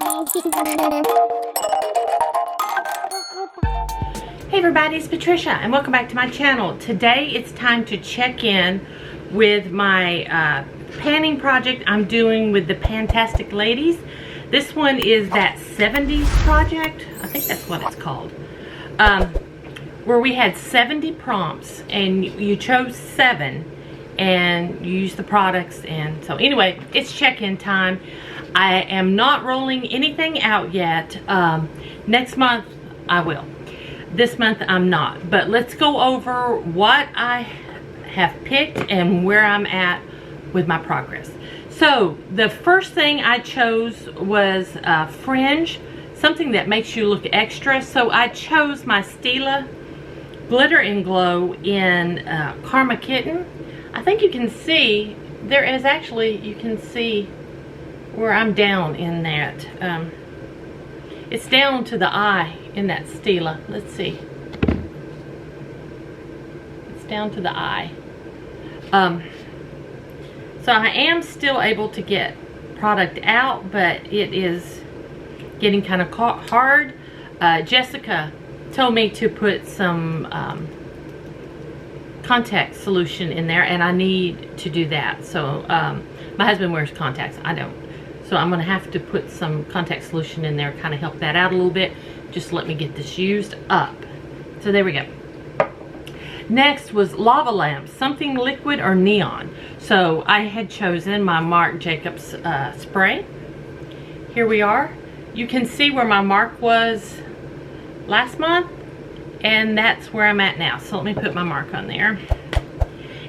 Hey everybody, it's Patricia and welcome back to my channel. Today it's time to check in with my panning project I'm doing with the Fantastic Ladies. This one is that 70s project. I think that's what it's called. Where we had 70 prompts and you chose 7 and you used the products. And so anyway, it's check-in time. I am not rolling anything out yet. Next month I will. This month I'm not. But let's go over what I have picked and where I'm at with my progress. So the first thing I chose was fringe, something that makes you look extra. So I chose my Stila Glitter and Glow in Karma Kitten. I think you can see, there is actually, you can see where I'm down in that. It's down to the eye in that Stila. Let's see. It's down to the eye. So I am still able to get product out, but it is getting kind of hard. Jessica told me to put some contact solution in there, and I need to do that. So my husband wears contacts, I don't. So I'm gonna have to put some contact solution in there, kind of help that out a little bit. Just let me get this used up. So there we go. Next was lava lamps, something liquid or neon. So I had chosen my Marc Jacobs spray. Here we are. You can see where my mark was last month, and that's where I'm at now. So let me put my mark on there.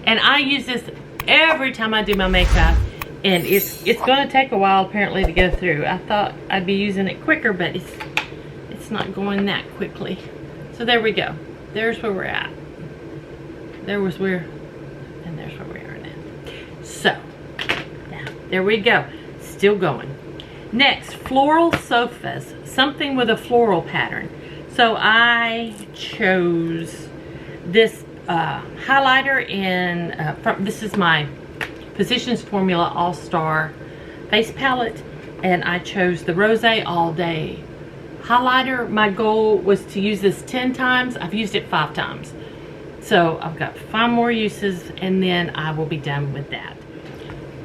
And I use this every time I do my makeup, and it's going to take a while apparently to go through. I thought I'd be using it quicker, but it's not going that quickly. So there we go. There's where we're at. There was where, and there's where we are now. So, yeah, there we go. Still going. Next, floral sofas, something with a floral pattern. So I chose this highlighter in, this is my Physicians Formula All-Star face palette, and I chose the Rose All Day highlighter. My goal was to use this 10 times. I've used it 5 times. So I've got 5 more uses, and then I will be done with that.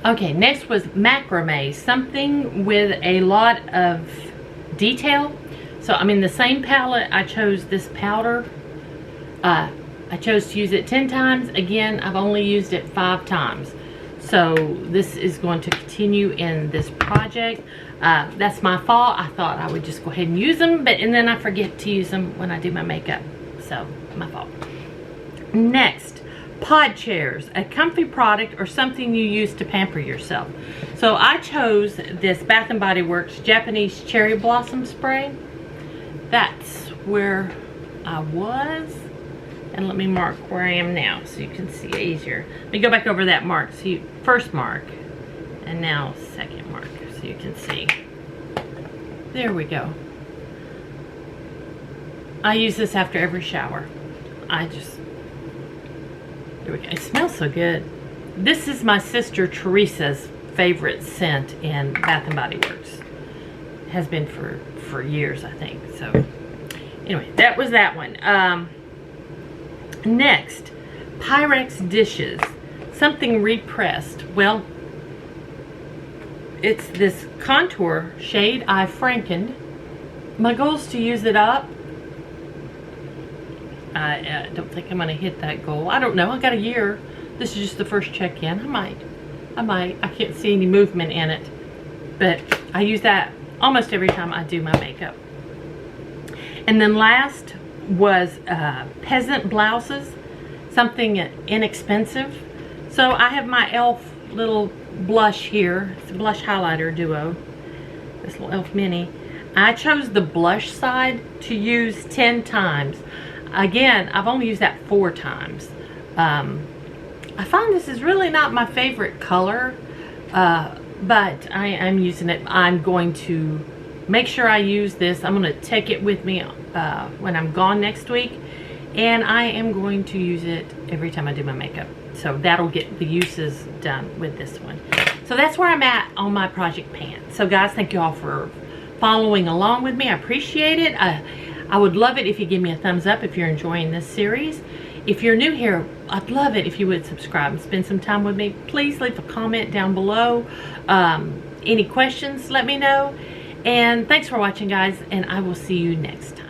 Okay, next was macrame, something with a lot of detail. So I'm in the same palette. I chose this powder. I chose to use it 10 times. Again, I've only used it 5 times. So this is going to continue in this project. That's my fault. I thought I would just go ahead and use them, and then I forget to use them when I do my makeup. So, my fault. Next, pod chairs, a comfy product or something you use to pamper yourself. So I chose this Bath & Body Works Japanese Cherry Blossom Spray. That's where I was. And let me mark where I am now so you can see easier. Let me go back over that mark. See, first mark, and now second mark, so you can see. There we go. I use this after every shower. There we go. It smells so good. This is my sister Teresa's favorite scent in Bath & Body Works. It has been for years, I think. So anyway, that was that one. Next, Pyrex dishes, something repressed. Well, it's this contour shade I Frankened. My goal is to use it up. I don't think I'm going to hit that goal. I don't know. I got a year. This is just the first check-in. I might. I can't see any movement in it. But I use that almost every time I do my makeup. And then last was peasant blouses, something inexpensive. So I have my e.l.f. little blush here. It's a blush highlighter duo, this little e.l.f. mini. I chose the blush side to use 10 times. Again, I've only used that 4 times. I find this is really not my favorite color, but I am using it. I'm going to make sure I use this. I'm going to take it with me when I'm gone next week, and I am going to use it every time I do my makeup. So that'll get the uses done with this one. So that's where I'm at on my project pan. So guys, thank you all for following along with me. I appreciate it. I would love it if you give me a thumbs up if you're enjoying this series. If you're new here, I'd love it if you would subscribe and spend some time with me. Please leave a comment down below. Any questions, let me know. And thanks for watching, guys, and I will see you next time.